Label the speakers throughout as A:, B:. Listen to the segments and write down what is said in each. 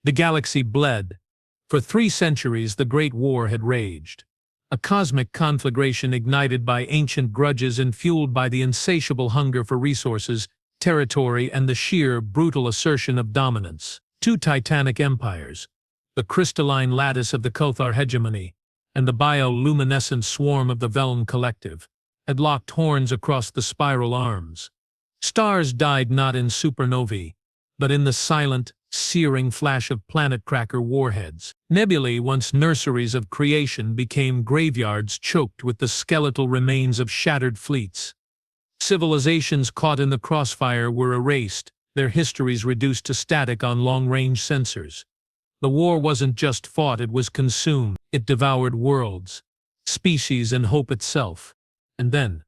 A: The galaxy bled. For 3 centuries the Great War had raged. A cosmic conflagration ignited by ancient grudges and fueled by the insatiable hunger for resources, territory, and the sheer, brutal assertion of dominance. 2 titanic empires, the crystalline lattice of the Kothar hegemony, and the bioluminescent swarm of the Veln collective, had locked horns across the spiral arms. Stars died not in supernovae, but in the silent, searing flash of planet-cracker warheads. Nebulae, once nurseries of creation, became graveyards choked with the skeletal remains of shattered fleets. Civilizations caught in the crossfire were erased, their histories reduced to static on long-range sensors. The war wasn't just fought, it was consumed. It devoured worlds, species, and hope itself. And then,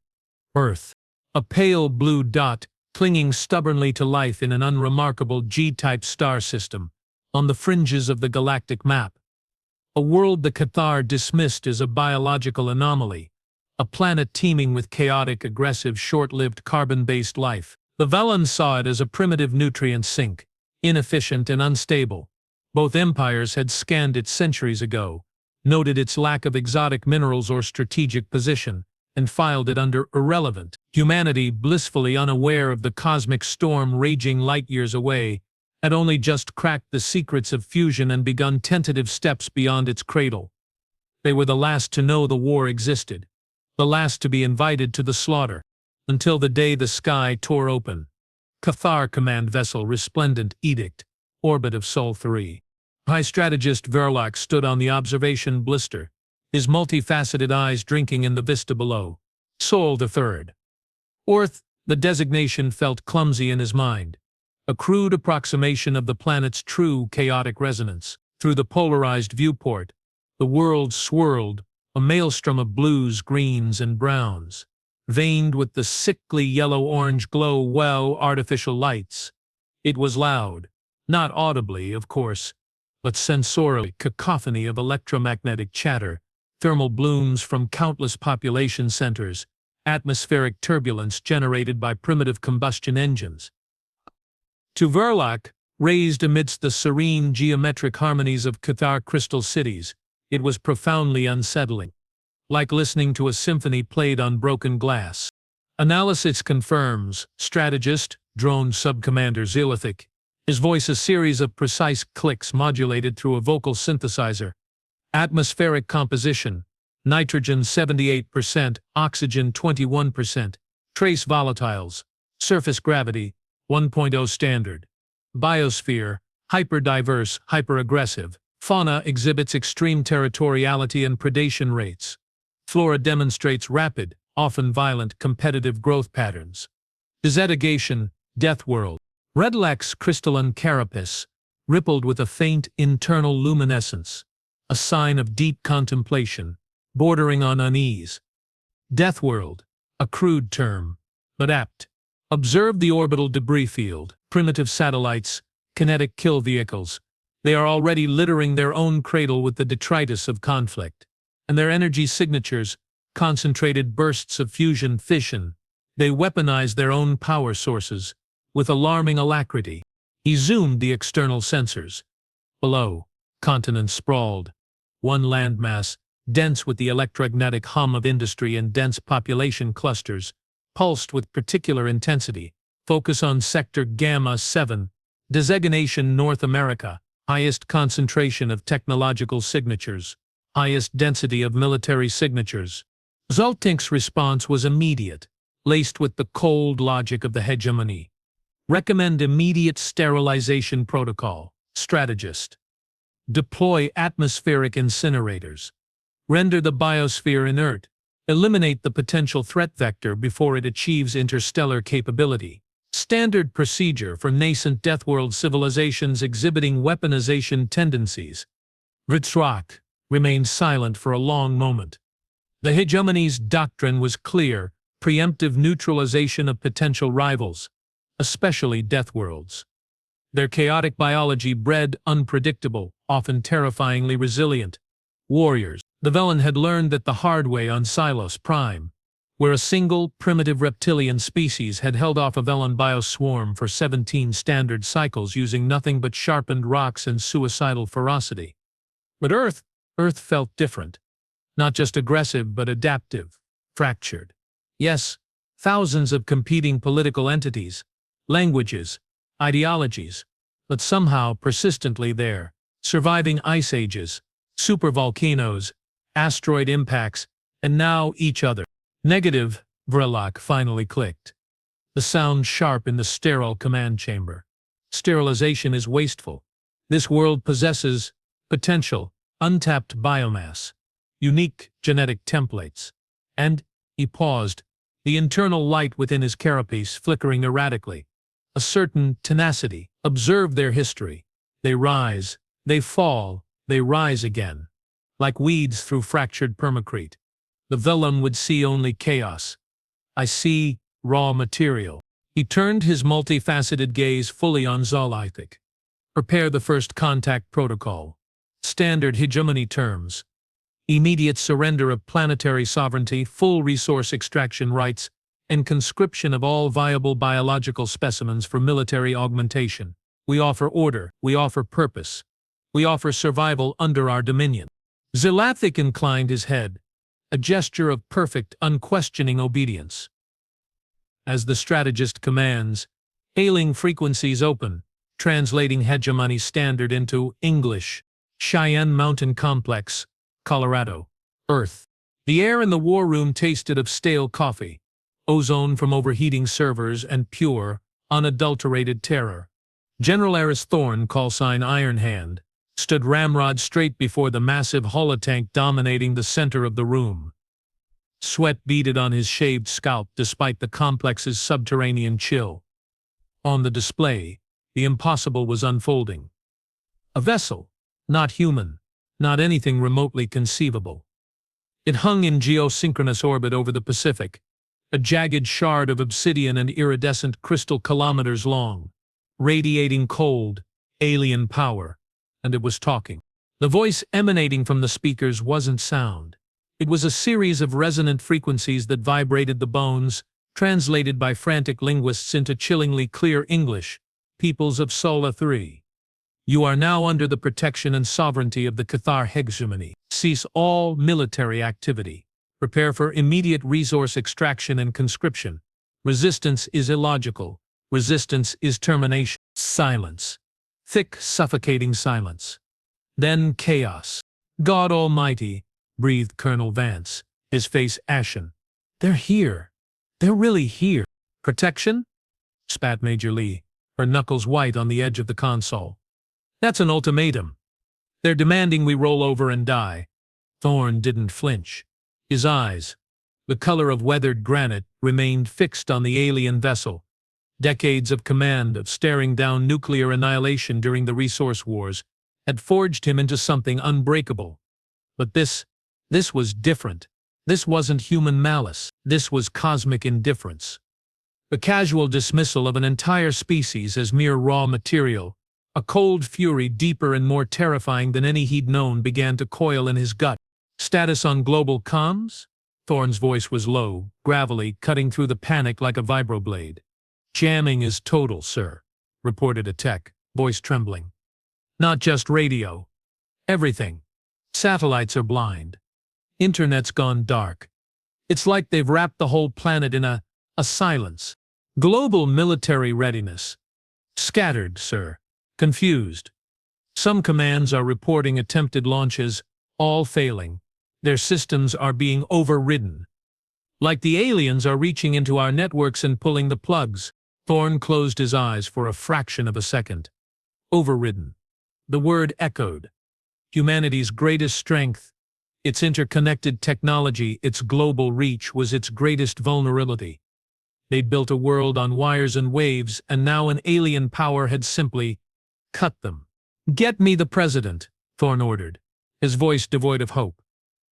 A: Earth. A pale blue dot, clinging stubbornly to life in an unremarkable G-type star system, on the fringes of the galactic map. A world the Cathar dismissed as a biological anomaly, a planet teeming with chaotic, aggressive, short-lived carbon-based life. The Veln saw it as a primitive nutrient sink, inefficient and unstable. Both empires had scanned it centuries ago, noted its lack of exotic minerals or strategic position, and filed it under irrelevant. Humanity, blissfully unaware of the cosmic storm raging light-years away, had only just cracked the secrets of fusion and begun tentative steps beyond its cradle. They were the last to know the war existed, the last to be invited to the slaughter, until the day the sky tore open. Cathar Command Vessel Resplendent Edict, Orbit of Sol 3. High Strategist Verloc stood on the observation blister, his multifaceted eyes drinking in the vista below. Sol III. Orth, the designation felt clumsy in his mind. A crude approximation of the planet's true chaotic resonance. Through the polarized viewport, the world swirled, a maelstrom of blues, greens, and browns, veined with the sickly yellow-orange glow artificial lights. It was loud, not audibly, of course, but sensorially, cacophony of electromagnetic chatter, thermal blooms from countless population centers, atmospheric turbulence generated by primitive combustion engines. To Verloc, raised amidst the serene geometric harmonies of Cathar crystal cities, it was profoundly unsettling, like listening to a symphony played on broken glass. Analysis confirms, strategist, drone subcommander Zilithic, his voice a series of precise clicks modulated through a vocal synthesizer. Atmospheric composition, nitrogen 78%, oxygen 21%, trace volatiles, surface gravity, 1.0 standard. Biosphere, hyper-diverse, hyper-aggressive. Fauna exhibits extreme territoriality and predation rates. Flora demonstrates rapid, often violent, competitive growth patterns. Dissetigation, Deathworld. Redlax crystalline carapace, rippled with a faint internal luminescence, a sign of deep contemplation, bordering on unease. Deathworld, a crude term, but apt. Observe the orbital debris field, primitive satellites, kinetic kill vehicles. They are already littering their own cradle with the detritus of conflict. And their energy signatures, concentrated bursts of fusion fission. They weaponize their own power sources, with alarming alacrity. He zoomed the external sensors. Below, continents sprawled. One landmass, dense with the electromagnetic hum of industry and dense population clusters, pulsed with particular intensity. Focus on Sector Gamma 7, designation North America, highest concentration of technological signatures, highest density of military signatures. Zoltink's response was immediate, laced with the cold logic of the hegemony. Recommend immediate sterilization protocol. Strategist. Deploy atmospheric incinerators. Render the biosphere inert. Eliminate the potential threat vector before it achieves interstellar capability. Standard procedure for nascent Deathworld civilizations exhibiting weaponization tendencies. Vitrok remained silent for a long moment. The hegemony's doctrine was clear: preemptive neutralization of potential rivals, especially Deathworlds. Their chaotic biology bred unpredictable, often terrifyingly resilient warriors. The Veln had learned that the hard way on Silos Prime, where a single, primitive reptilian species had held off a Veln bioswarm for 17 standard cycles using nothing but sharpened rocks and suicidal ferocity. But Earth felt different. Not just aggressive, but adaptive, fractured. Yes, thousands of competing political entities, languages, ideologies, but somehow persistently there, surviving ice ages, supervolcanoes, asteroid impacts, and now each other. Negative, Verloc finally clicked. The sound sharp in the sterile command chamber. Sterilization is wasteful. This world possesses potential, untapped biomass, unique genetic templates. And, he paused, the internal light within his carapace flickering erratically. A certain tenacity. Observe their history. They rise, they fall, they rise again. Like weeds through fractured permacrete. The Veln would see only chaos. I see raw material. He turned his multifaceted gaze fully on Zolithic. Prepare the first contact protocol. Standard hegemony terms. Immediate surrender of planetary sovereignty, full resource extraction rights, and conscription of all viable biological specimens for military augmentation. We offer order, we offer purpose. We offer survival under our dominion. Zolithic inclined his head, a gesture of perfect, unquestioning obedience. As the strategist commands, hailing frequencies open, translating hegemony standard into English. Cheyenne Mountain Complex, Colorado, Earth. The air in the war room tasted of stale coffee, ozone from overheating servers, and pure, unadulterated terror. General Eris Thorne, callsign Iron Hand, stood ramrod straight before the massive holotank dominating the center of the room. Sweat beaded on his shaved scalp despite the complex's subterranean chill. On the display, the impossible was unfolding. A vessel, not human, not anything remotely conceivable. It hung in geosynchronous orbit over the Pacific, a jagged shard of obsidian and iridescent crystal kilometers long, radiating cold, alien power, and it was talking. The voice emanating from the speakers wasn't sound. It was a series of resonant frequencies that vibrated the bones, translated by frantic linguists into chillingly clear English. Peoples of Sola 3. You are now under the protection and sovereignty of the Cathar hegemony. Cease all military activity. Prepare for immediate resource extraction and conscription. Resistance is illogical. Resistance is termination. Silence. Thick, suffocating silence. Then chaos. God Almighty, breathed Colonel Vance, his face ashen. They're here. They're really here. Protection? Spat Major Lee, her knuckles white on the edge of the console. That's an ultimatum. They're demanding we roll over and die. Thorne didn't flinch. His eyes, the color of weathered granite, remained fixed on the alien vessel. Decades of command, of staring down nuclear annihilation during the resource wars, had forged him into something unbreakable. But this was different. This wasn't human malice. This was cosmic indifference. The casual dismissal of an entire species as mere raw material, a cold fury deeper and more terrifying than any he'd known, began to coil in his gut. Status on global comms? Thorne's voice was low, gravelly, cutting through the panic like a vibroblade. Jamming is total, sir, reported a tech, voice trembling. Not just radio. Everything. Satellites are blind. Internet's gone dark. It's like they've wrapped the whole planet in a silence. Global military readiness. Scattered, sir. Confused. Some commands are reporting attempted launches, all failing. Their systems are being overridden. Like the aliens are reaching into our networks and pulling the plugs. Thorne closed his eyes for a fraction of a second. Overridden. The word echoed. Humanity's greatest strength, its interconnected technology, its global reach, was its greatest vulnerability. They'd built a world on wires and waves, and now an alien power had simply cut them. Get me the president, Thorne ordered, his voice devoid of hope.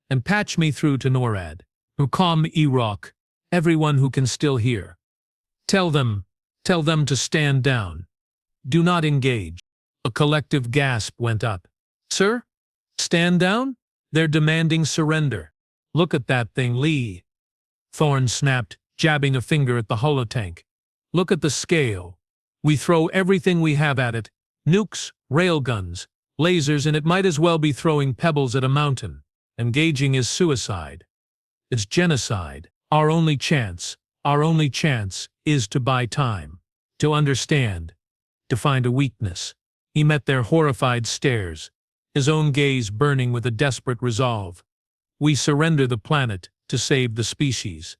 A: And patch me through to NORAD. Hukam Iraq, everyone who can still hear. Tell them to stand down. Do not engage. A collective gasp went up. Sir? Stand down? They're demanding surrender. Look at that thing, Lee. Thorne snapped, jabbing a finger at the holotank. Look at the scale. We throw everything we have at it. Nukes, railguns, lasers, and it might as well be throwing pebbles at a mountain. Engaging is suicide. It's genocide. Our only chance is to buy time. To understand. To find a weakness. He met their horrified stares, his own gaze burning with a desperate resolve. We surrender the planet to save the species.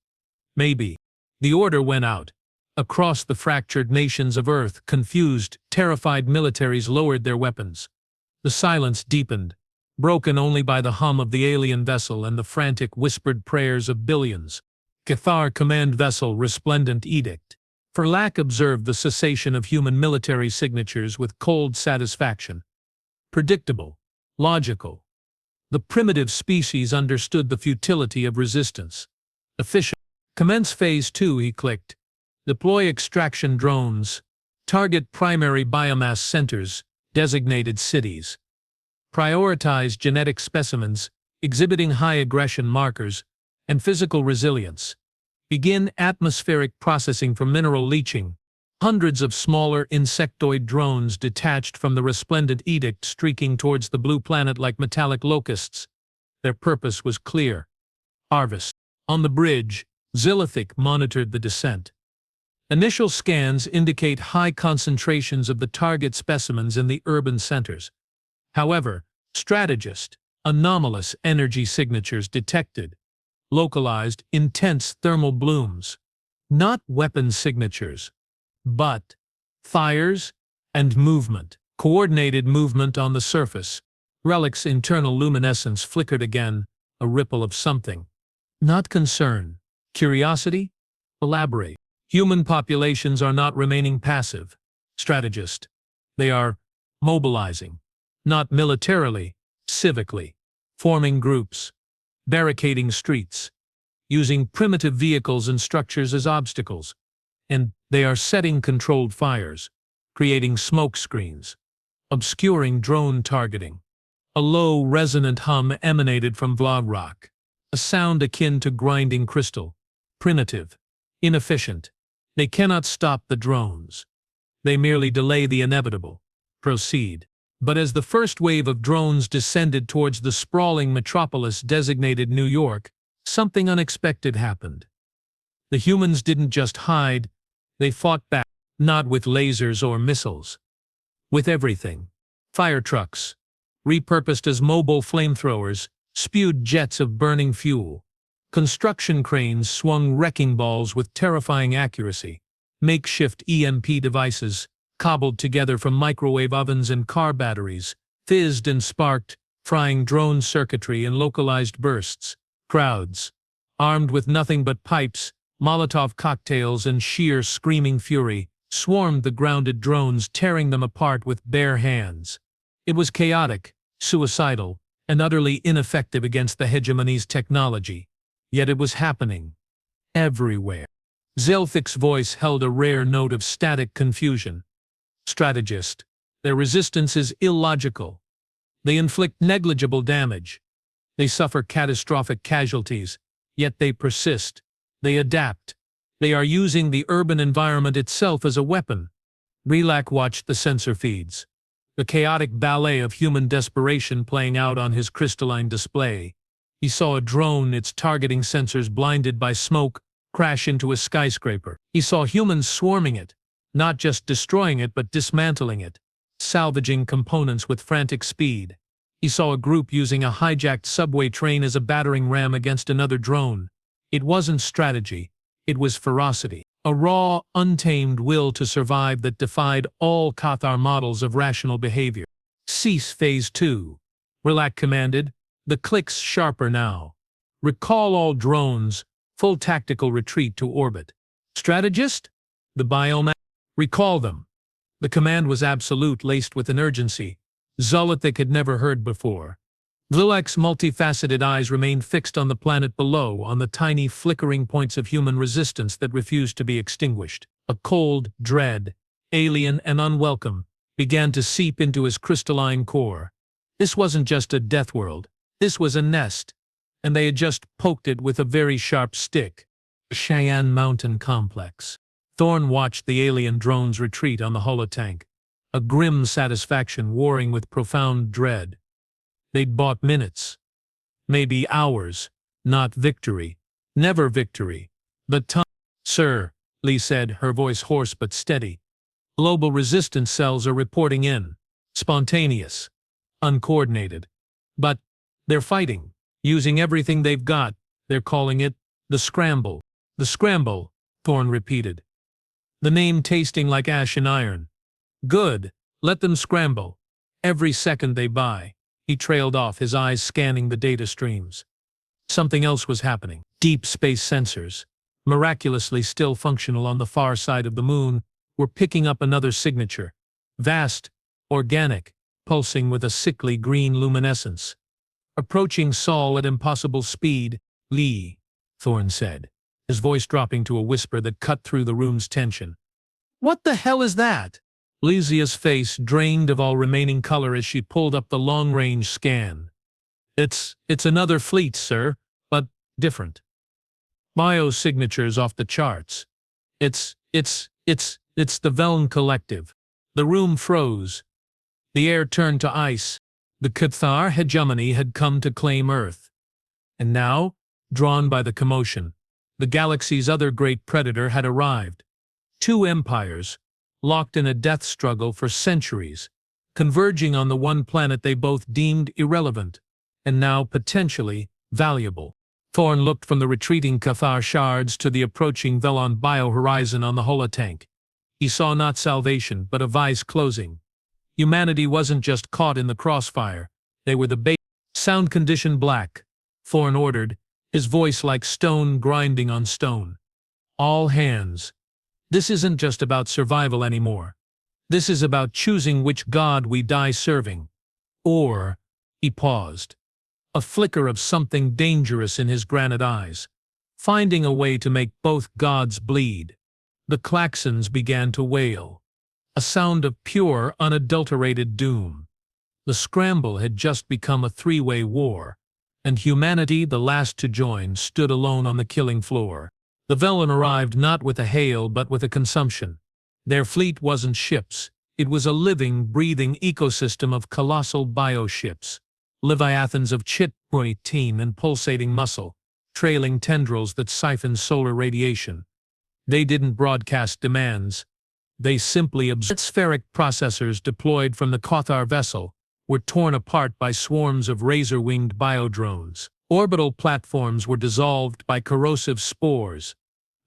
A: Maybe. The order went out. Across the fractured nations of Earth, confused, terrified militaries lowered their weapons. The silence deepened, broken only by the hum of the alien vessel and the frantic whispered prayers of billions. Cathar Command Vessel Resplendent Edict. Verlac observed the cessation of human military signatures with cold satisfaction. Predictable. Logical. The primitive species understood the futility of resistance. Efficient. Commence Phase 2, he clicked. Deploy extraction drones. Target primary biomass centers, designated cities. Prioritize genetic specimens, exhibiting high aggression markers, and physical resilience. Begin atmospheric processing for mineral leaching. Hundreds of smaller insectoid drones detached from the resplendent edict streaking towards the blue planet like metallic locusts. Their purpose was clear. Harvest. On the bridge, Zilithic monitored the descent. Initial scans indicate high concentrations of the target specimens in the urban centers. However, strategist, anomalous energy signatures detected. Localized, intense thermal blooms. Not weapon signatures, but fires and movement. Coordinated movement on the surface. Relic's internal luminescence flickered again, a ripple of something. Not concern. Curiosity? Elaborate. Human populations are not remaining passive. Strategist. They are mobilizing. Not militarily, civically. Forming groups. Barricading streets. Using primitive vehicles and structures as obstacles. And they are setting controlled fires. Creating smoke screens. Obscuring drone targeting. A low, resonant hum emanated from Vlogrock. A sound akin to grinding crystal. Primitive. Inefficient. They cannot stop the drones. They merely delay the inevitable. Proceed. But as the first wave of drones descended towards the sprawling metropolis designated New York, something unexpected happened. The humans didn't just hide, they fought back, not with lasers or missiles. With everything. Fire trucks, repurposed as mobile flamethrowers, spewed jets of burning fuel. Construction cranes swung wrecking balls with terrifying accuracy. Makeshift EMP devices, cobbled together from microwave ovens and car batteries, fizzed and sparked, frying drone circuitry in localized bursts. Crowds, armed with nothing but pipes, Molotov cocktails, and sheer screaming fury, swarmed the grounded drones, tearing them apart with bare hands. It was chaotic, suicidal, and utterly ineffective against the hegemony's technology. Yet it was happening. Everywhere. Zelthic's voice held a rare note of static confusion. Strategist. Their resistance is illogical. They inflict negligible damage. They suffer catastrophic casualties, yet they persist. They adapt. They are using the urban environment itself as a weapon. Relac watched the sensor feeds. The chaotic ballet of human desperation playing out on his crystalline display. He saw a drone, its targeting sensors blinded by smoke, crash into a skyscraper. He saw humans swarming it, not just destroying it but dismantling it, salvaging components with frantic speed. He saw a group using a hijacked subway train as a battering ram against another drone. It wasn't strategy, it was ferocity. A raw, untamed will to survive that defied all Cathar models of rational behavior. Cease Phase 2. Relac commanded, the clicks sharper now. Recall all drones, full tactical retreat to orbit. Strategist? The biome? Recall them. The command was absolute, laced with an urgency Zolithic had never heard before. Vlilak's multifaceted eyes remained fixed on the planet below, on the tiny flickering points of human resistance that refused to be extinguished. A cold dread, alien and unwelcome, began to seep into his crystalline core. This wasn't just a death world, this was a nest, and they had just poked it with a very sharp stick. Cheyenne Mountain Complex. Thorne watched the alien drones retreat on the holotank, a grim satisfaction warring with profound dread. They'd bought minutes, maybe hours, not victory, never victory, but time. Sir, Lee said, her voice hoarse but steady. Global resistance cells are reporting in. Spontaneous. Uncoordinated. But they're fighting, using everything they've got. They're calling it the Scramble. The Scramble, Thorne repeated, the name tasting like ash and iron. Good, let them scramble. Every second they buy. He trailed off, his eyes scanning the data streams. Something else was happening. Deep space sensors, miraculously still functional on the far side of the moon, were picking up another signature. Vast, organic, pulsing with a sickly green luminescence. Approaching Saul at impossible speed. Lee, Thorne said, his voice dropping to a whisper that cut through the room's tension. What the hell is that? Lysia's face drained of all remaining color as she pulled up the long-range scan. It's another fleet, sir, but different. Biosignatures off the charts. It's the Veln collective. The room froze. The air turned to ice. The Cathar hegemony had come to claim Earth. And now, drawn by the commotion, the galaxy's other great predator had arrived. Two empires, locked in a death struggle for centuries, converging on the one planet they both deemed irrelevant, and now potentially valuable. Thorne looked from the retreating Cathar shards to the approaching Velon bio-horizon on the holotank. He saw not salvation, but a vice closing. Humanity wasn't just caught in the crossfire. They were the bait. Sound condition black, Thorne ordered, his voice like stone grinding on stone. All hands. This isn't just about survival anymore. This is about choosing which god we die serving. Or, he paused, a flicker of something dangerous in his granite eyes, finding a way to make both gods bleed. The klaxons began to wail, a sound of pure, unadulterated doom. The Scramble had just become a three-way war, and humanity, the last to join, stood alone on the killing floor. The Veln arrived not with a hail but with a consumption. Their fleet wasn't ships, it was a living, breathing ecosystem of colossal bioships, leviathans of chit protein and pulsating muscle, trailing tendrils that siphoned solar radiation. They didn't broadcast demands. They simply absorbed. Spheric processors deployed from the Cathar vessel were torn apart by swarms of razor-winged biodrones. Orbital platforms were dissolved by corrosive spores.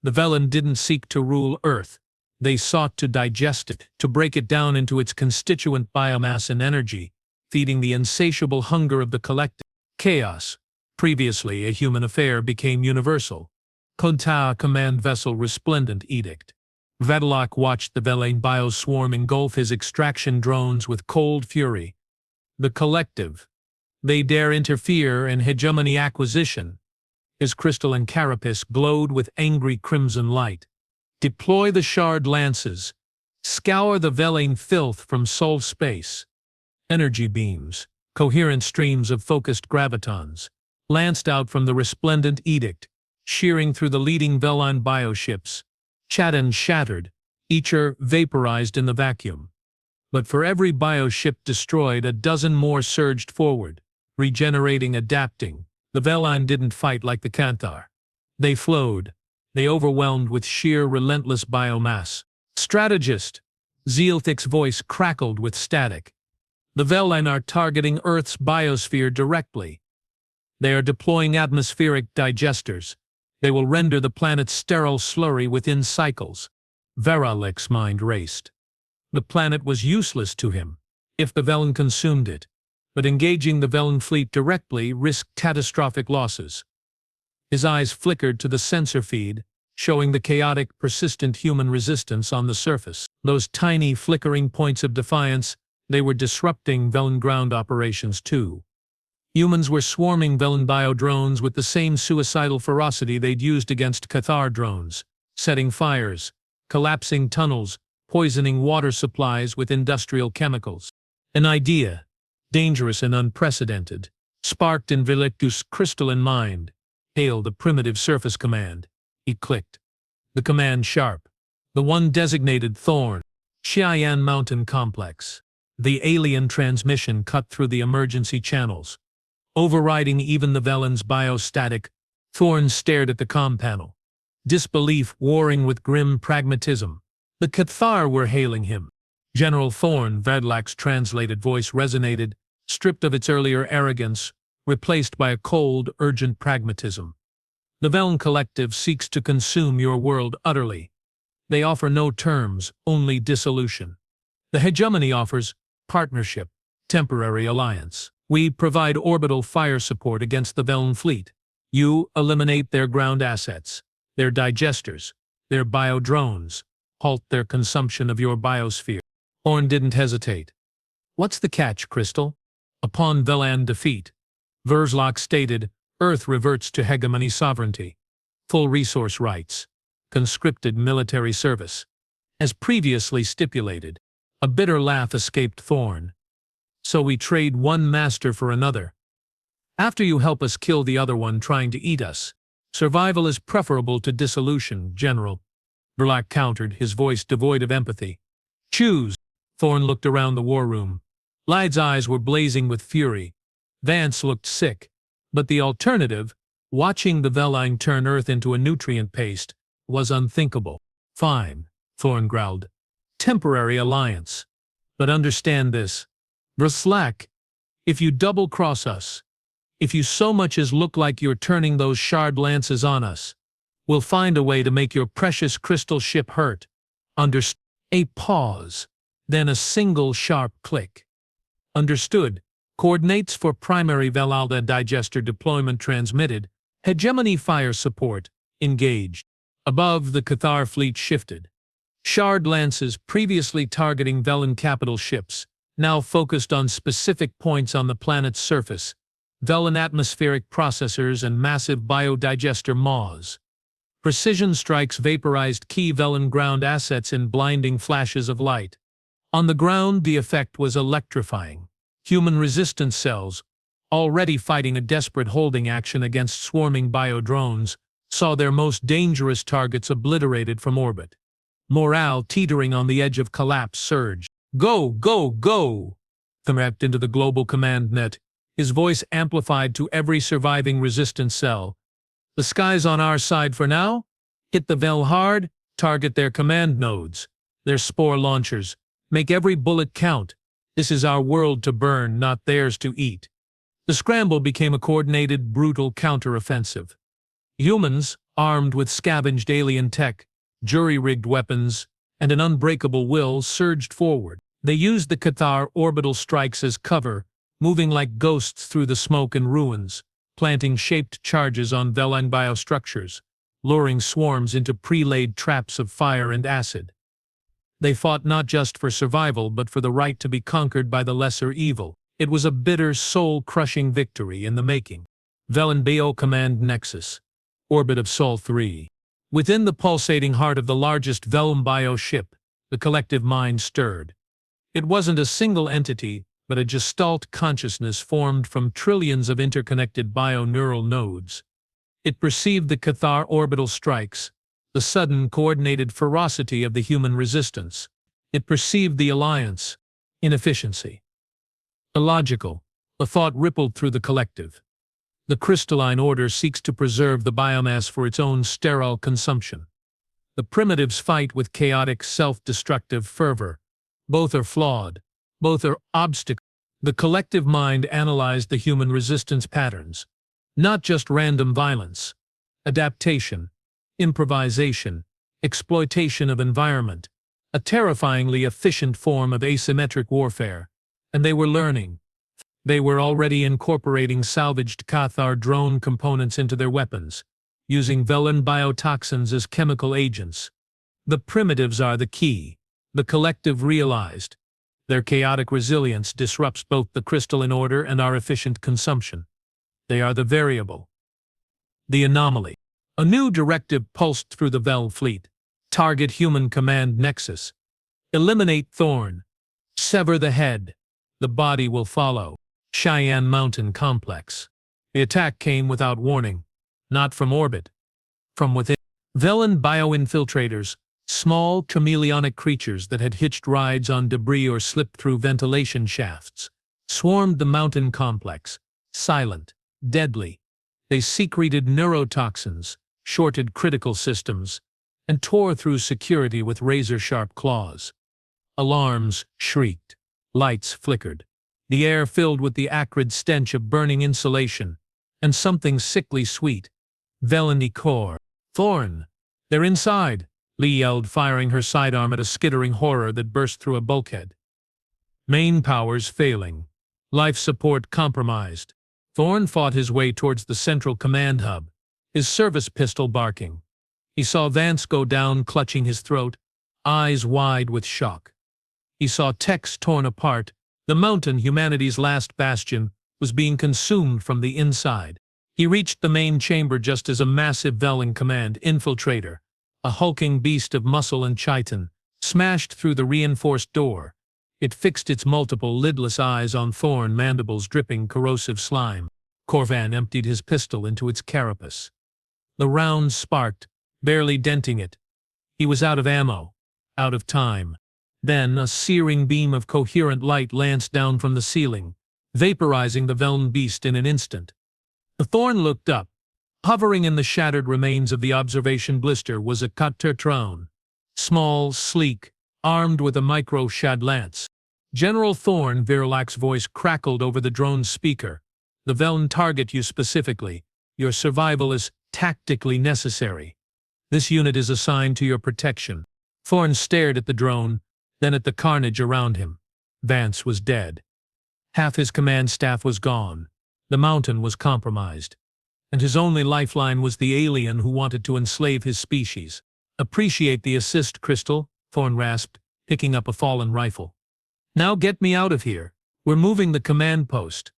A: The Veln didn't seek to rule Earth. They sought to digest it, to break it down into its constituent biomass and energy, feeding the insatiable hunger of the collective. Chaos, previously a human affair, became universal. Konta command vessel resplendent edict. Vedalok watched the Veln bioswarm engulf his extraction drones with cold fury. The collective. They dare interfere in hegemony acquisition. His crystalline carapace glowed with angry crimson light. Deploy the shard lances. Scour the Veln filth from soul space. Energy beams, coherent streams of focused gravitons, lanced out from the resplendent edict, shearing through the leading Veln bioships. Chatten shattered, each vaporized in the vacuum. But for every bioship destroyed, a dozen more surged forward, regenerating, adapting. The Veln didn't fight like the Cathar. They flowed. They overwhelmed with sheer, relentless biomass. Strategist, Zealthic's voice crackled with static. The Veln are targeting Earth's biosphere directly. They are deploying atmospheric digesters. They will render the planet's sterile slurry within cycles. Veralik's mind raced. The planet was useless to him, if the Veln consumed it, but engaging the Veln fleet directly risked catastrophic losses. His eyes flickered to the sensor feed, showing the chaotic, persistent human resistance on the surface. Those tiny, flickering points of defiance, they were disrupting Veln ground operations too. Humans were swarming Veln biodrones with the same suicidal ferocity they'd used against Cathar drones, setting fires, collapsing tunnels, poisoning water supplies with industrial chemicals. An idea, dangerous and unprecedented, sparked in Velictus' crystalline mind, hailed a primitive surface command. He clicked. The command sharp. The one designated Thorne. Cheyenne Mountain Complex. The alien transmission cut through the emergency channels. Overriding even the Veln's biostatic, Thorne stared at the comm panel. Disbelief warring with grim pragmatism. The Cathar were hailing him. General Thorne, Vedlak's translated voice resonated, stripped of its earlier arrogance, replaced by a cold, urgent pragmatism. The Veln Collective seeks to consume your world utterly. They offer no terms, only dissolution. The hegemony offers partnership, temporary alliance. We provide orbital fire support against the Veln fleet. You eliminate their ground assets, their digesters, their biodrones, halt their consumption of your biosphere. Thorne didn't hesitate. What's the catch, Crystal? Upon Veln defeat, Verzlok stated, Earth reverts to hegemony sovereignty, full resource rights, conscripted military service. As previously stipulated, a bitter laugh escaped Thorne. So we trade one master for another. After you help us kill the other one trying to eat us, survival is preferable to dissolution, General. Verlac countered, his voice devoid of empathy. Choose. Thorne looked around the war room. Lyde's eyes were blazing with fury. Vance looked sick. But the alternative, watching the Velin turn Earth into a nutrient paste, was unthinkable. Fine, Thorne growled. Temporary alliance. But understand this. Verslack, if you double-cross us, if you so much as look like you're turning those shard lances on us, we'll find a way to make your precious crystal ship hurt. A pause, then a single sharp click. Understood. Coordinates for primary Velalda digester deployment transmitted. Hegemony fire support engaged. Above, the Cathar fleet shifted. Shard lances previously targeting Velin capital ships, now focused on specific points on the planet's surface. Velin atmospheric processors and massive biodigester maws. Precision strikes vaporized key Velin ground assets in blinding flashes of light. On the ground, the effect was electrifying. Human resistance cells, already fighting a desperate holding action against swarming biodrones, saw their most dangerous targets obliterated from orbit. Morale teetering on the edge of collapse surged. Go, go, go! Thrept into the global command net, his voice amplified to every surviving resistance cell. The sky's on our side for now. Hit the Vel hard, target their command nodes, their spore launchers. Make every bullet count. This is our world to burn, not theirs to eat. The Scramble became a coordinated, brutal counter-offensive. Humans, armed with scavenged alien tech, jury-rigged weapons, and an unbreakable will, surged forward. They used the Cathar orbital strikes as cover, moving like ghosts through the smoke and ruins, planting shaped charges on Velin biostructures, luring swarms into pre-laid traps of fire and acid. They fought not just for survival but for the right to be conquered by the lesser evil. It was a bitter, soul-crushing victory in the making. Velin Bio Command Nexus. Orbit of Sol 3. Within the pulsating heart of the largest Veln Bio ship, the collective mind stirred. It wasn't a single entity, but a gestalt consciousness formed from trillions of interconnected bio-neural nodes. It perceived the Cathar orbital strikes, the sudden coordinated ferocity of the human resistance. It perceived the alliance, inefficiency. Illogical, a thought rippled through the collective. The crystalline order seeks to preserve the biomass for its own sterile consumption. The primitives fight with chaotic, self-destructive fervor. Both are flawed. Both are obstacles. The collective mind analyzed the human resistance patterns. Not just random violence. Adaptation. Improvisation, exploitation of environment, a terrifyingly efficient form of asymmetric warfare. And they were learning. They were already incorporating salvaged Cathar drone components into their weapons, using Velin biotoxins as chemical agents. The primitives are the key, the collective realized. Their chaotic resilience disrupts both the crystalline order and our efficient consumption. They are the variable. The anomaly. A new directive pulsed through the Vel fleet. Target human command nexus. Eliminate Thorne. Sever the head. The body will follow. Cheyenne Mountain Complex. The attack came without warning. Not from orbit. From within. Veln bioinfiltrators, small chameleonic creatures that had hitched rides on debris or slipped through ventilation shafts, swarmed the mountain complex, silent, deadly. They secreted neurotoxins, shorted critical systems, and tore through security with razor-sharp claws. Alarms shrieked. Lights flickered. The air filled with the acrid stench of burning insulation, and something sickly sweet. Veln core. Thorne! They're inside! Lee yelled, firing her sidearm at a skittering horror that burst through a bulkhead. Main powers failing. Life support compromised. Thorne fought his way towards the central command hub, his service pistol barking. He saw Vance go down, clutching his throat, eyes wide with shock. He saw Tex torn apart. The mountain, humanity's last bastion, was being consumed from the inside. He reached the main chamber just as a massive Veln command infiltrator, a hulking beast of muscle and chitin, smashed through the reinforced door. It fixed its multiple lidless eyes on Thorne, mandibles dripping corrosive slime. Corvan emptied his pistol into its carapace. The round sparked, barely denting it. He was out of ammo, out of time. Then a searing beam of coherent light lanced down from the ceiling, vaporizing the Veln beast in an instant. The Thorne looked up. Hovering in the shattered remains of the observation blister was a Catertrone, small, sleek, armed with a micro-shad lance. General Thorne, Verlac's voice crackled over the drone's speaker. The Veln target you specifically. Your survival is tactically necessary. This unit is assigned to your protection. Thorne stared at the drone, then at the carnage around him. Vance was dead. Half his command staff was gone. The mountain was compromised. And his only lifeline was the alien who wanted to enslave his species. Appreciate the assist, Crystal, Thorne rasped, picking up a fallen rifle. Now get me out of here. We're moving the command post.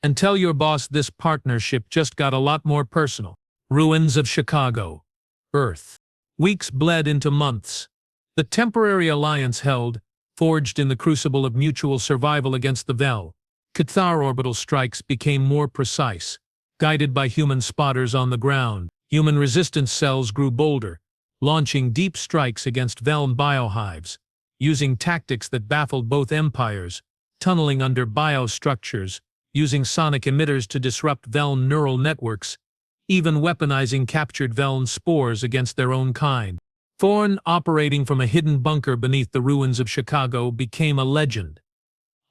A: And tell your boss this partnership just got a lot more personal. Ruins of Chicago. Earth. Weeks bled into months. The temporary alliance held, forged in the crucible of mutual survival against the Veln. Cathar orbital strikes became more precise. Guided by human spotters on the ground, human resistance cells grew bolder, launching deep strikes against Veln biohives, using tactics that baffled both empires, tunneling under biostructures, using sonic emitters to disrupt Veln neural networks, even weaponizing captured Veln spores against their own kind. Thorne, operating from a hidden bunker beneath the ruins of Chicago, became a legend.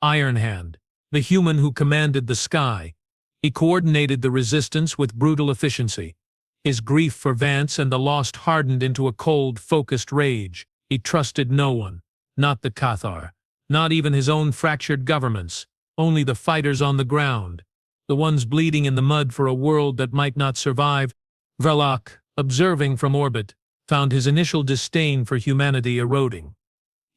A: Ironhand, the human who commanded the sky, he coordinated the resistance with brutal efficiency. His grief for Vance and the lost hardened into a cold, focused rage. He trusted no one, not the Cathar, not even his own fractured governments, only the fighters on the ground, the ones bleeding in the mud for a world that might not survive. Verlac, observing from orbit, found his initial disdain for humanity eroding.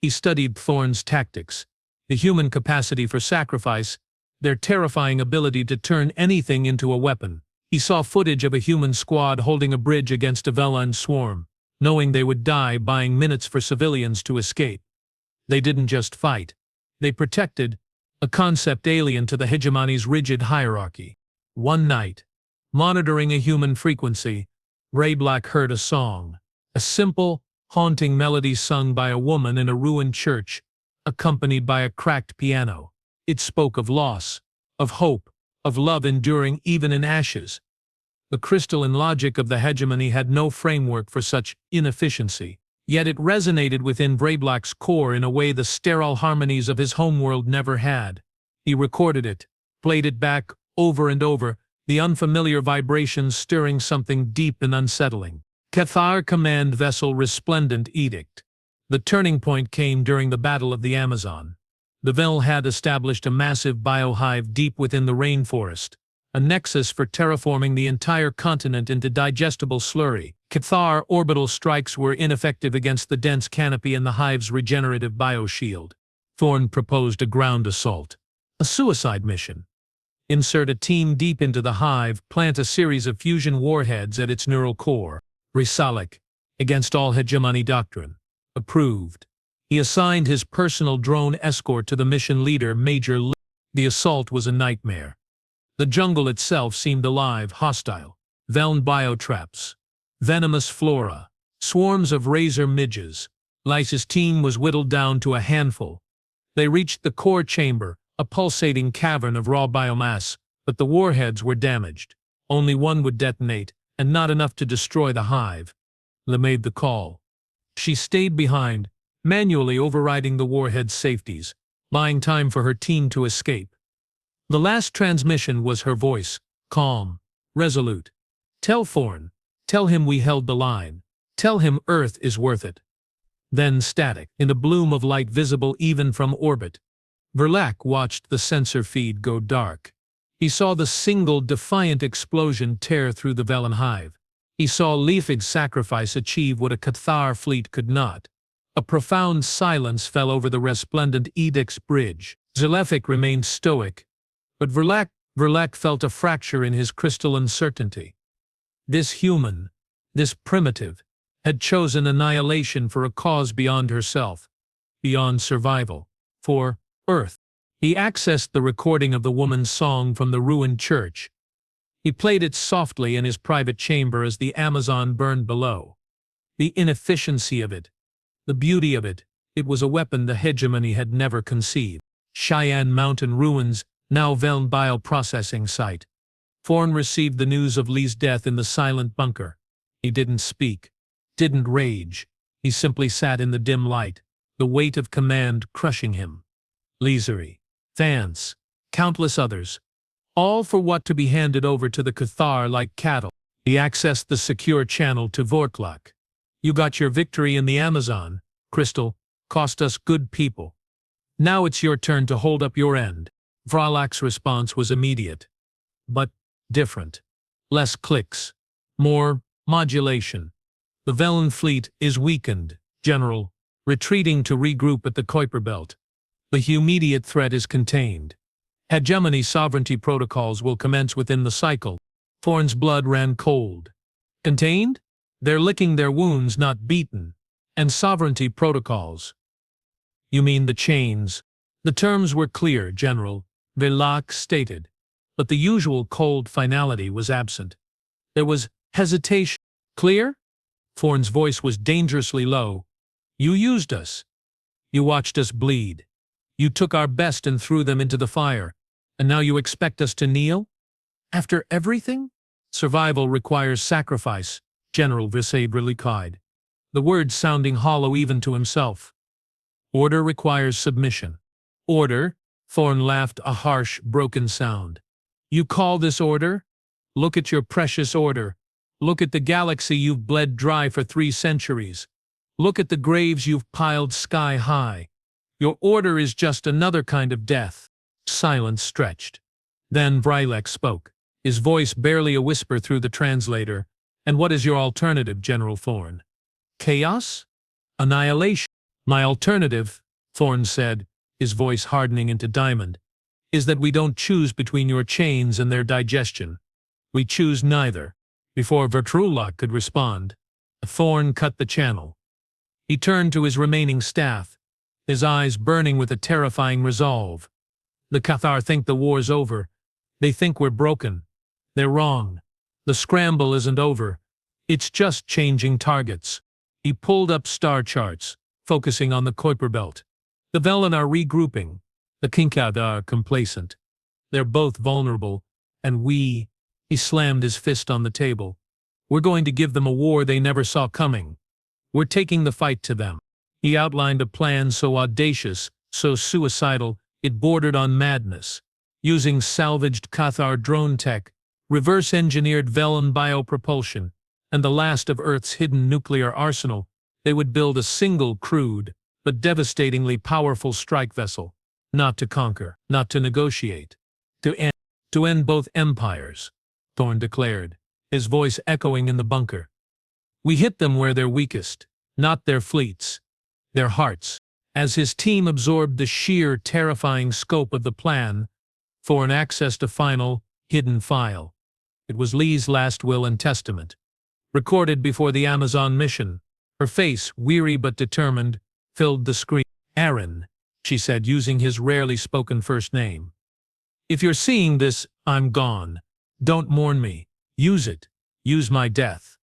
A: He studied Thorne's tactics, the human capacity for sacrifice, their terrifying ability to turn anything into a weapon. He saw footage of a human squad holding a bridge against a Veln swarm, knowing they would die, buying minutes for civilians to escape. They didn't just fight. They protected, a concept alien to the hegemony's rigid hierarchy. One night, monitoring a human frequency, Black heard a song, a simple, haunting melody sung by a woman in a ruined church, accompanied by a cracked piano. It spoke of loss, of hope, of love enduring even in ashes. The crystalline logic of the hegemony had no framework for such inefficiency, yet it resonated within Black's core in a way the sterile harmonies of his homeworld never had. He recorded it, played it back over and over, the unfamiliar vibrations stirring something deep and unsettling. Cathar Command Vessel Resplendent Edict. The turning point came during the Battle of the Amazon. The Veln had established a massive biohive deep within the rainforest, a nexus for terraforming the entire continent into digestible slurry. Cathar orbital strikes were ineffective against the dense canopy and the hive's regenerative bioshield. Thorne proposed a ground assault, a suicide mission. Insert a team deep into the hive, plant a series of fusion warheads at its neural core. Risalik, against all hegemony doctrine. Approved. He assigned his personal drone escort to the mission leader, Major Lee. The assault was a nightmare. The jungle itself seemed alive, hostile. Veln biotraps, venomous flora, swarms of razor midges. Lysa's team was whittled down to a handful. They reached the core chamber, a pulsating cavern of raw biomass, but the warheads were damaged. Only one would detonate, and not enough to destroy the hive. Le made the call. She stayed behind, manually overriding the warhead's safeties, buying time for her team to escape. The last transmission was her voice, calm, resolute. "Tell Thorne. Tell him we held the line. Tell him Earth is worth it." Then static, in a bloom of light visible even from orbit. Verlac watched the sensor feed go dark. He saw the single defiant explosion tear through the Veln hive. He saw Leafig's sacrifice achieve what a Cathar fleet could not. A profound silence fell over the resplendent Edict's bridge. Zalefic remained stoic, but Verlac felt a fracture in his crystalline certainty. This human, this primitive, had chosen annihilation for a cause beyond herself, beyond survival, for Earth. He accessed the recording of the woman's song from the ruined church. He played it softly in his private chamber as the Amazon burned below. The inefficiency of it, the beauty of it, it was a weapon the hegemony had never conceived. Cheyenne Mountain ruins, now Veln bioprocessing site. Thorne received the news of Lee's death in the silent bunker. He didn't speak, didn't rage. He simply sat in the dim light, the weight of command crushing him. Leesery, Thance, countless others, all for what to be handed over to the Cathar like cattle. He accessed the secure channel to Vortlak. "You got your victory in the Amazon, Crystal, cost us good people. Now it's your turn to hold up your end." Vralak's response was immediate, but different. Less clicks, more modulation. "The Veln fleet is weakened, General, retreating to regroup at the Kuiper Belt. The immediate threat is contained. Hegemony sovereignty protocols will commence within the cycle." Thorne's blood ran cold. "Contained? They're licking their wounds, not beaten. And sovereignty protocols. You mean the chains?" "The terms were clear, General," Verlac stated, but the usual cold finality was absent. There was hesitation. "Clear?" Thorne's voice was dangerously low. "You used us. You watched us bleed. You took our best and threw them into the fire, and now you expect us to kneel? After everything?" "Survival requires sacrifice," General Visade replied, the words sounding hollow even to himself. "Order requires submission." "Order?" Thorne laughed, a harsh, broken sound. "You call this order? Look at your precious order. Look at the galaxy you've bled dry for 3 centuries. Look at the graves you've piled sky high. Your order is just another kind of death." Silence stretched. Then Vrylek spoke, his voice barely a whisper through the translator. "And what is your alternative, General Thorne?" "Chaos? Annihilation?" "My alternative," Thorne said, his voice hardening into diamond, "is that we don't choose between your chains and their digestion. We choose neither." Before Vertrulak could respond, Thorne cut the channel. He turned to his remaining staff, his eyes burning with a terrifying resolve. "The Cathar think the war's over. They think we're broken. They're wrong. The scramble isn't over. It's just changing targets." He pulled up star charts, focusing on the Kuiper Belt. "The Veln are regrouping. The Kinkad are complacent. They're both vulnerable, and we—" he slammed his fist on the table. "We're going to give them a war they never saw coming. We're taking the fight to them." He outlined a plan so audacious, so suicidal, it bordered on madness. Using salvaged Cathar drone tech, reverse-engineered Veln biopropulsion, and the last of Earth's hidden nuclear arsenal, they would build a single crude, but devastatingly powerful strike vessel, not to conquer, not to negotiate, to end both empires, Thorne declared, his voice echoing in the bunker. "We hit them where they're weakest, not their fleets, their hearts." As his team absorbed the sheer, terrifying scope of the plan, Thorne accessed a final, hidden file. It was Lee's last will and testament, recorded before the Amazon mission. Her face, weary but determined, filled the screen. "Aaron," she said, using his rarely spoken first name. "If you're seeing this, I'm gone. Don't mourn me. Use it. Use my death.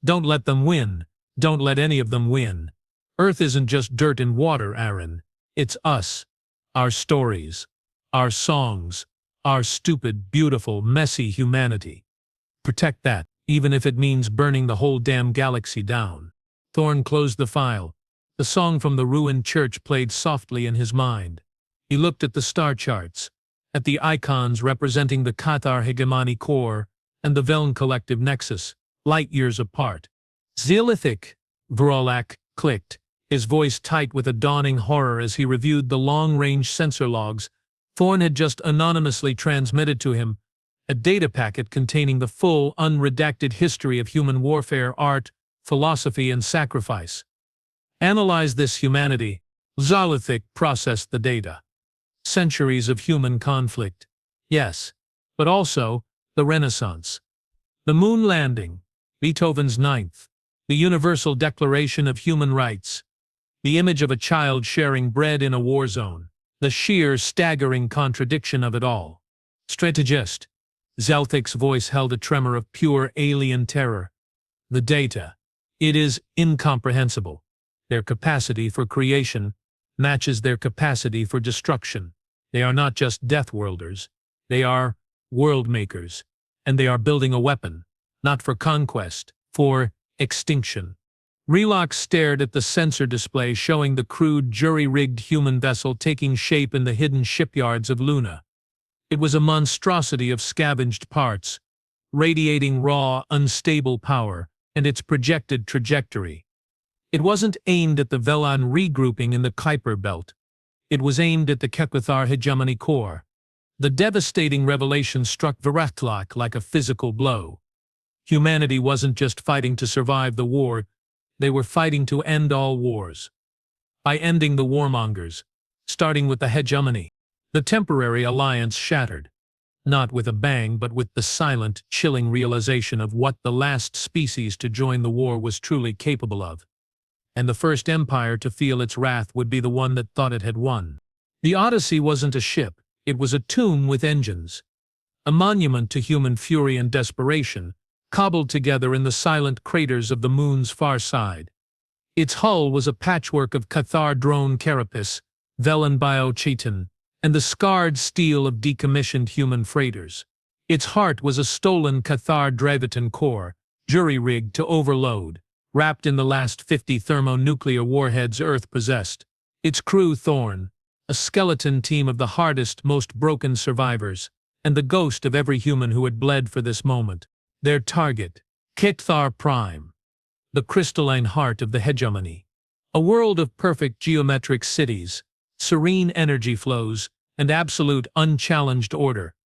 A: Don't let them win. Don't let any of them win. Earth isn't just dirt and water, Aaron. It's us. Our stories. Our songs. Our stupid, beautiful, messy humanity. Protect that, even if it means burning the whole damn galaxy down. Thorne closed the file. The song from the ruined church played softly in his mind. He looked at the star charts, at the icons representing the Cathar hegemony core and the Veln collective nexus, light years apart. Zeolithic, Vrolak clicked, his voice tight with a dawning horror as he reviewed the long-range sensor logs Thorne had just anonymously transmitted to him, a data packet containing the full, unredacted history of human warfare, art, philosophy, and sacrifice. Analyze this humanity. Zeolithic processed the data. Centuries of human conflict. Yes, but also the Renaissance. The moon landing, Beethoven's Ninth, the Universal Declaration of Human Rights, the image of a child sharing bread in a war zone, the sheer, staggering contradiction of it all. Strategist. Zelthic's voice held a tremor of pure alien terror. The data. It is incomprehensible. Their capacity for creation matches their capacity for destruction. They are not just Deathworlders. They are world makers. And they are building a weapon, not for conquest, for extinction. Relok stared at the sensor display showing the crude, jury-rigged human vessel taking shape in the hidden shipyards of Luna. It was a monstrosity of scavenged parts, radiating raw, unstable power, and its projected trajectory. It wasn't aimed at the Veln regrouping in the Kuiper Belt. It was aimed at the Cathar hegemony core. The devastating revelation struck Varatlak like a physical blow. Humanity wasn't just fighting to survive the war, they were fighting to end all wars. By ending the warmongers, starting with the hegemony, the temporary alliance shattered. Not with a bang, but with the silent, chilling realization of what the last species to join the war was truly capable of. And the first empire to feel its wrath would be the one that thought it had won. The Odyssey wasn't a ship, it was a tomb with engines. A monument to human fury and desperation, cobbled together in the silent craters of the moon's far side. Its hull was a patchwork of Cathar drone carapace, Veln biochitin, and the scarred steel of decommissioned human freighters. Its heart was a stolen Cathar Drevitan core, jury-rigged to overload, wrapped in the last 50 thermonuclear warheads Earth possessed. Its crew Thorne, a skeleton team of the hardest, most broken survivors, and the ghost of every human who had bled for this moment. Their target, Cathar Prime, the crystalline heart of the hegemony. A world of perfect geometric cities, serene energy flows, and absolute unchallenged order.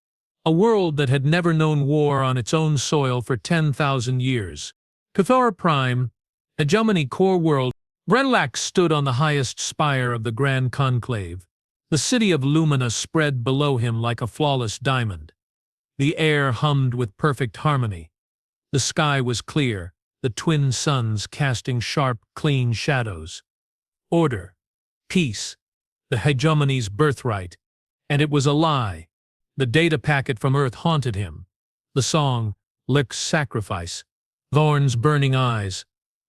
A: A world that had never known war on its own soil for 10,000 years. Cathar Prime, hegemony core world. Renlac stood on the highest spire of the Grand Conclave. The city of Lumina spread below him like a flawless diamond. The air hummed with perfect harmony. The sky was clear, the twin suns casting sharp, clean shadows. Order. Peace. The hegemony's birthright. And it was a lie. The data packet from Earth haunted him. The song, Lick's Sacrifice. Thorne's burning eyes.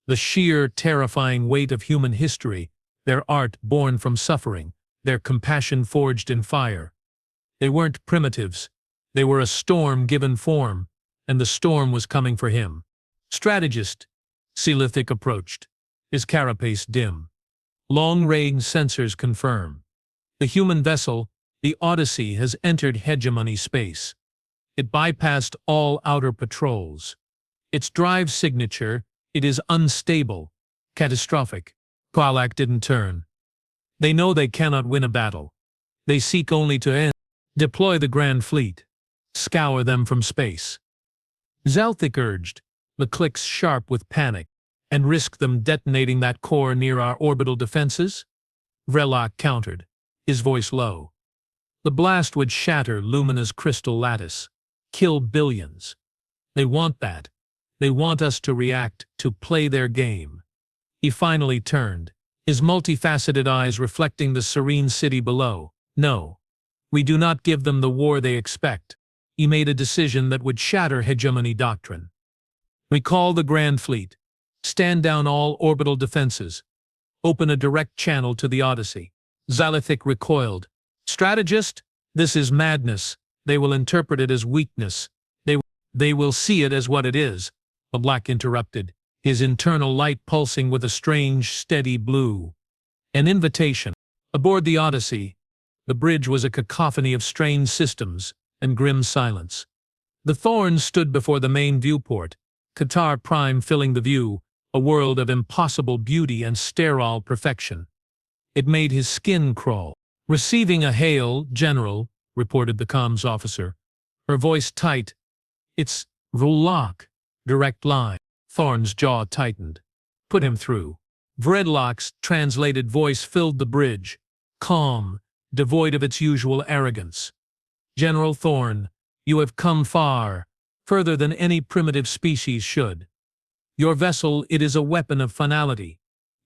A: The sheer, terrifying weight of human history, their art born from suffering, their compassion forged in fire. They weren't primitives. They were a storm given form, and the storm was coming for him. Strategist. Zeolithic approached, his carapace dim. Long-range sensors confirm. The human vessel, the Odyssey, has entered hegemony space. It bypassed all outer patrols. Its drive signature, it is unstable, catastrophic. Galactic didn't turn. They know they cannot win a battle. They seek only to end. Deploy the Grand Fleet. Scour them from space. Zelthic urged, the clicks sharp with panic, and risk them detonating that core near our orbital defenses? Vrelok countered, his voice low. The blast would shatter Lumina's crystal lattice, kill billions. They want that. They want us to react, to play their game. He finally turned, his multifaceted eyes reflecting the serene city below. No, we do not give them the war they expect. He made a decision that would shatter hegemony doctrine. Recall the Grand Fleet. Stand down all orbital defenses. Open a direct channel to the Odyssey. Galactic recoiled. Strategist, this is madness. They will interpret it as weakness. They will see it as what it is. The Black interrupted, his internal light pulsing with a strange, steady blue. An invitation. Aboard the Odyssey, the bridge was a cacophony of strange systems and grim silence. The Thorne stood before the main viewport, Qatar Prime filling the view, a world of impossible beauty and sterile perfection. It made his skin crawl. Receiving a hail, General, reported the comms officer, her voice tight. It's Vrlock. Direct line. Thorne's jaw tightened. Put him through. Vredlock's translated voice filled the bridge, calm, devoid of its usual arrogance. General Thorne, you have come far, further than any primitive species should. Your vessel, it is a weapon of finality.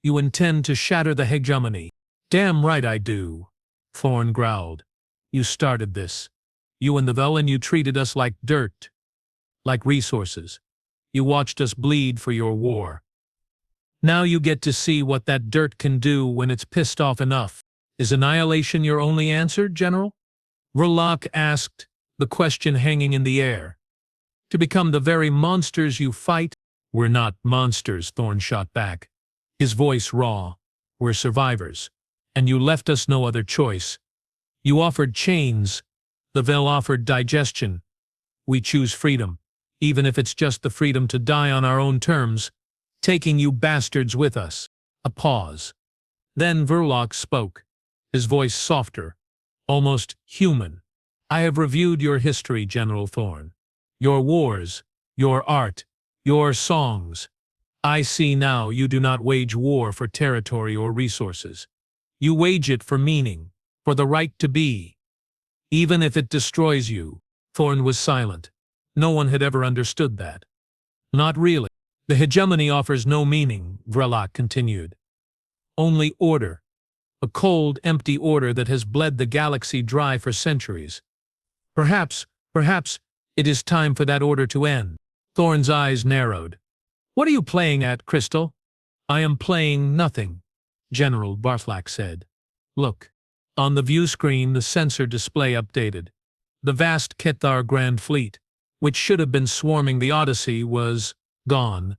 A: You intend to shatter the hegemony. Damn right I do, Thorne growled. You started this. You and the Veln, you treated us like dirt, like resources. You watched us bleed for your war. Now you get to see what that dirt can do when it's pissed off enough. Is annihilation your only answer, General? Vrlock asked, the question hanging in the air. To become the very monsters you fight? We're not monsters, Thorne shot back, his voice raw. We're survivors. And you left us no other choice. You offered chains. The Veln offered digestion. We choose freedom, even if it's just the freedom to die on our own terms, taking you bastards with us. A pause. Then Vrlock spoke, his voice softer, almost human. I have reviewed your history, General Thorne. Your wars, your art, your songs. I see now you do not wage war for territory or resources. You wage it for meaning, for the right to be. Even if it destroys you. Thorne was silent. No one had ever understood that. Not really. The hegemony offers no meaning, Vrlock continued. Only order. A cold, empty order that has bled the galaxy dry for centuries. Perhaps, it is time for that order to end. Thorne's eyes narrowed. What are you playing at, Crystal? I am playing nothing, General Barthlak said. Look. On the view screen, the sensor display updated. The vast Cathar Grand Fleet, which should have been swarming the Odyssey, was gone,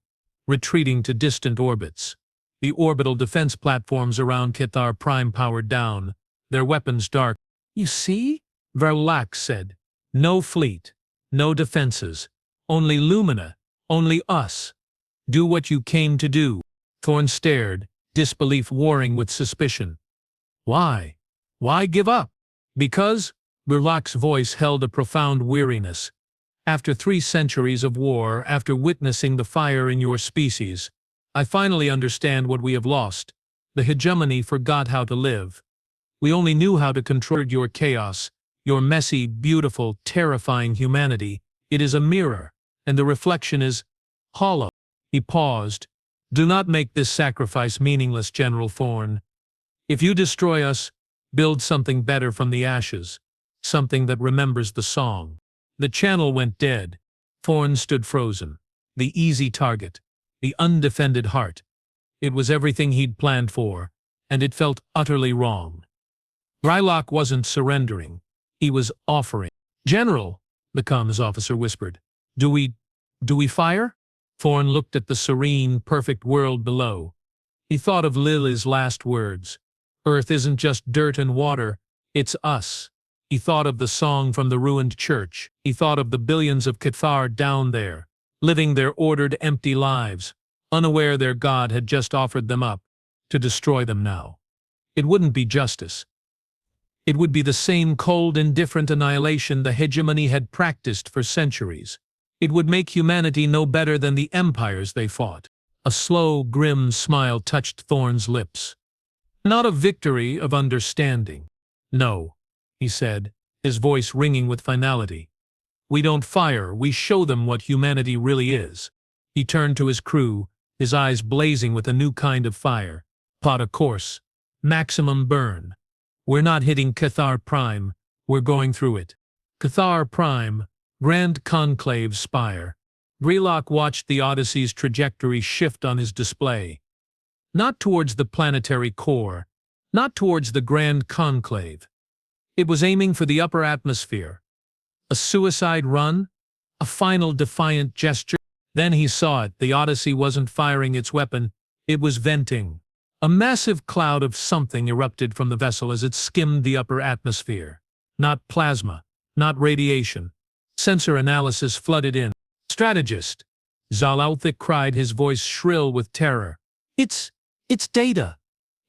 A: retreating to distant orbits. The orbital defense platforms around Cathar Prime powered down, their weapons dark. You see? Vrlock said. No fleet, no defenses, only Lumina, only us. Do what you came to do. Thorne stared, disbelief warring with suspicion. Why? Why give up? Because, Vrlock's voice held a profound weariness. After 3 centuries of war, after witnessing the fire in your species, I finally understand what we have lost. The hegemony forgot how to live. We only knew how to control your chaos, your messy, beautiful, terrifying humanity. It is a mirror, and the reflection is hollow. He paused. Do not make this sacrifice meaningless, General Thorne. If you destroy us, build something better from the ashes, something that remembers the song. The channel went dead. Thorne stood frozen. The easy target, the undefended heart. It was everything he'd planned for, and it felt utterly wrong. Vrlock wasn't surrendering. He was offering. General, the comms officer whispered. Do we fire? Thorne looked at the serene, perfect world below. He thought of Lily's last words. Earth isn't just dirt and water, it's us. He thought of the song from the ruined church. He thought of the billions of Cathar down there, living their ordered, empty lives, unaware their God had just offered them up, to destroy them now. It wouldn't be justice. It would be the same cold, indifferent annihilation the hegemony had practiced for centuries. It would make humanity no better than the empires they fought. A slow, grim smile touched Thorne's lips. Not a victory of understanding. No, he said, his voice ringing with finality. We don't fire, we show them what humanity really is. He turned to his crew, his eyes blazing with a new kind of fire. Pot a course. Maximum burn. We're not hitting Cathar Prime, we're going through it. Cathar Prime, Grand Conclave Spire. Brelock watched the Odyssey's trajectory shift on his display. Not towards the planetary core, not towards the Grand Conclave. It was aiming for the upper atmosphere. A suicide run? A final defiant gesture? Then he saw it. The Odyssey wasn't firing its weapon, it was venting. A massive cloud of something erupted from the vessel as it skimmed the upper atmosphere. Not plasma, not radiation. Sensor analysis flooded in. Strategist! Zalauthic cried, his voice shrill with terror. It's data.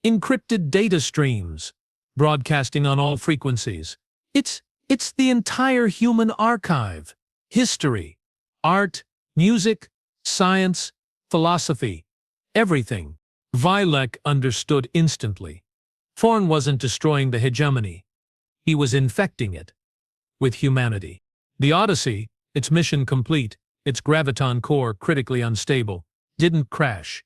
A: Encrypted data streams. Broadcasting on all frequencies. It's the entire human archive. History, art, music, science, philosophy. Everything. Vilek understood instantly. Thorne wasn't destroying the hegemony. He was infecting it. With humanity. The Odyssey, its mission complete, its graviton core critically unstable, didn't crash.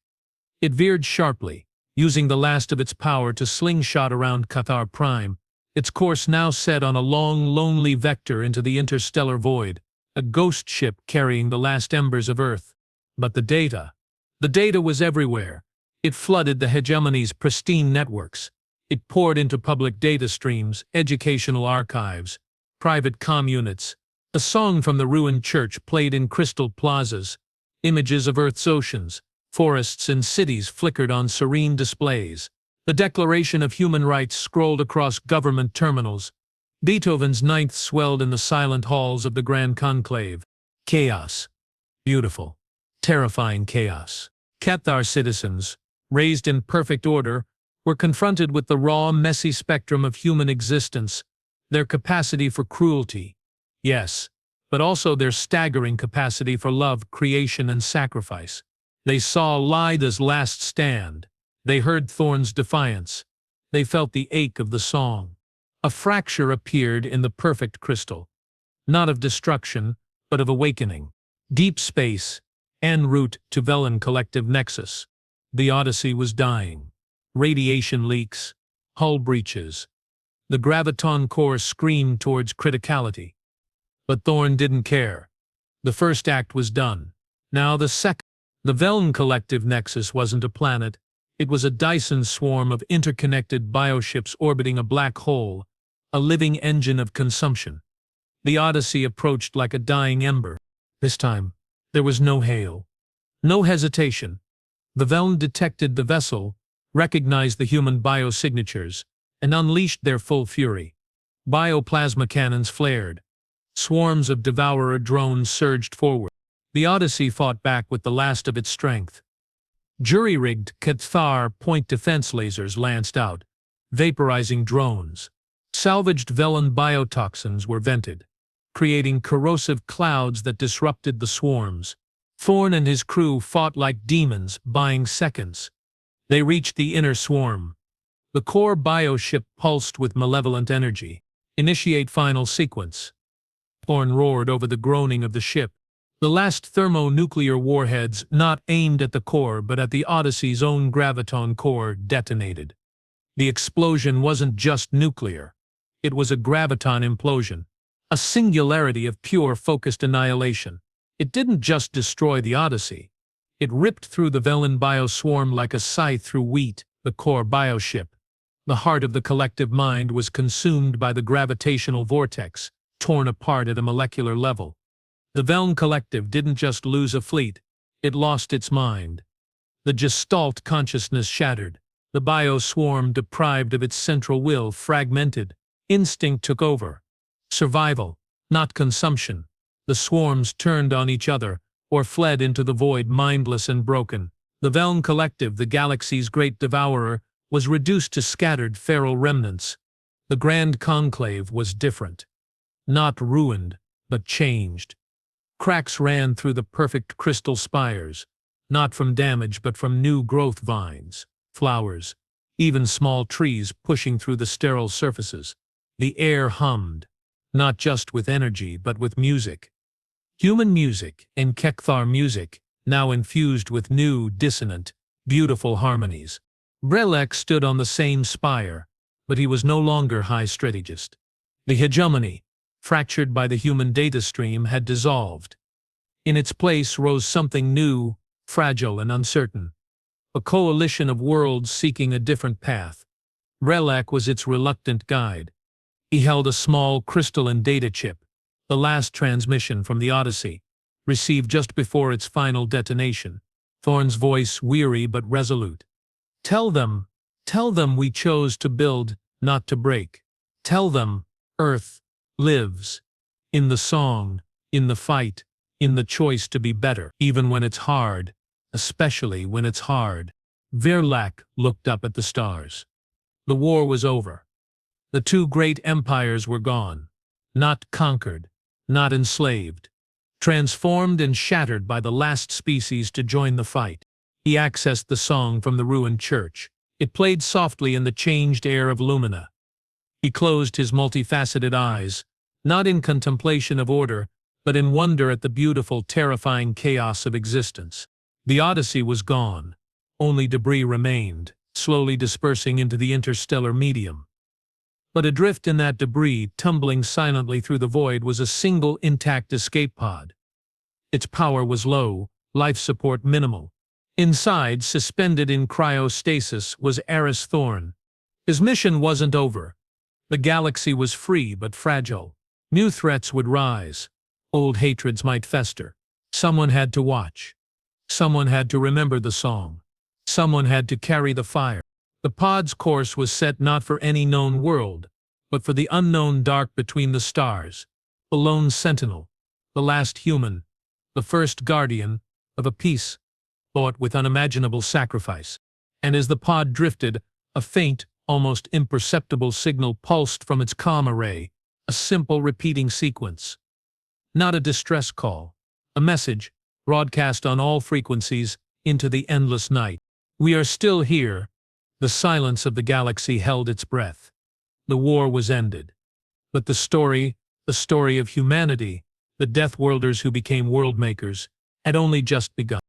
A: It veered sharply, using the last of its power to slingshot around Cathar Prime, its course now set on a long, lonely vector into the interstellar void, a ghost ship carrying the last embers of Earth. But the data was everywhere. It flooded the hegemony's pristine networks. It poured into public data streams, educational archives, private comm units. A song from the ruined church played in crystal plazas. Images of Earth's oceans, forests and cities flickered on serene displays. The Declaration of Human Rights scrolled across government terminals. Beethoven's Ninth swelled in the silent halls of the Grand Conclave. Chaos. Beautiful. Terrifying chaos. Cathar citizens, raised in perfect order, were confronted with the raw, messy spectrum of human existence, their capacity for cruelty. Yes, but also their staggering capacity for love, creation, and sacrifice. They saw Lyda's last stand. They heard Thorne's defiance. They felt the ache of the song. A fracture appeared in the perfect crystal. Not of destruction, but of awakening. Deep space, en route to Veln collective nexus. The Odyssey was dying. Radiation leaks, hull breaches. The graviton core screamed towards criticality. But Thorne didn't care. The first act was done. Now the second. The Veln collective nexus wasn't a planet. It was a Dyson swarm of interconnected bioships orbiting a black hole, a living engine of consumption. The Odyssey approached like a dying ember. This time, there was no hail. No hesitation. The Veln detected the vessel, recognized the human biosignatures, and unleashed their full fury. Bioplasma cannons flared. Swarms of devourer drones surged forward. The Odyssey fought back with the last of its strength. Jury-rigged Cathar point defense lasers lanced out, vaporizing drones. Salvaged Veln biotoxins were vented, creating corrosive clouds that disrupted the swarms. Thorne and his crew fought like demons, buying seconds. They reached the inner swarm. The core bioship pulsed with malevolent energy. Initiate final sequence. Thorne roared over the groaning of the ship. The last thermonuclear warheads, not aimed at the core but at the Odyssey's own graviton core, detonated. The explosion wasn't just nuclear. It was a graviton implosion, a singularity of pure focused annihilation. It didn't just destroy the Odyssey. It ripped through the Veln bioswarm like a scythe through wheat, the core bioship. The heart of the collective mind was consumed by the gravitational vortex, torn apart at a molecular level. The Veln collective didn't just lose a fleet, it lost its mind. The gestalt consciousness shattered, the bioswarm deprived of its central will fragmented, instinct took over. Survival, not consumption. The swarms turned on each other, or fled into the void mindless and broken. The Veln collective, the galaxy's great devourer, was reduced to scattered feral remnants. The Grand Conclave was different. Not ruined, but changed. Cracks ran through the perfect crystal spires, not from damage but from new growth vines, flowers, even small trees pushing through the sterile surfaces. The air hummed, not just with energy but with music. Human music and Cathar music, now infused with new, dissonant, beautiful harmonies. Brelek stood on the same spire, but he was no longer high strategist. The hegemony, fractured by the human data stream, had dissolved. In its place rose something new, fragile and uncertain. A coalition of worlds seeking a different path. Relak was its reluctant guide. He held a small crystalline data chip, the last transmission from the Odyssey, received just before its final detonation. Thorne's voice weary but resolute. Tell them we chose to build, not to break. Tell them, Earth lives. In the song, in the fight, in the choice to be better, even when it's hard, especially when it's hard. Verlak looked up at the stars. The war was over. The two great empires were gone. Not conquered, not enslaved. Transformed and shattered by the last species to join the fight. He accessed the song from the ruined church. It played softly in the changed air of Lumina. He closed his multifaceted eyes, not in contemplation of order, but in wonder at the beautiful, terrifying chaos of existence. The Odyssey was gone. Only debris remained, slowly dispersing into the interstellar medium. But adrift in that debris, tumbling silently through the void, was a single intact escape pod. Its power was low, life support minimal. Inside, suspended in cryostasis, was Eris Thorne. His mission wasn't over. The galaxy was free but fragile. New threats would rise. Old hatreds might fester. Someone had to watch. Someone had to remember the song. Someone had to carry the fire. The pod's course was set not for any known world, but for the unknown dark between the stars, the lone sentinel, the last human, the first guardian of a peace bought with unimaginable sacrifice. And as the pod drifted, a faint, almost imperceptible signal pulsed from its comm array, a simple repeating sequence. Not a distress call, a message, broadcast on all frequencies into the endless night. We are still here. The silence of the galaxy held its breath. The war was ended. But the story of humanity, the Deathworlders who became world makers, had only just begun.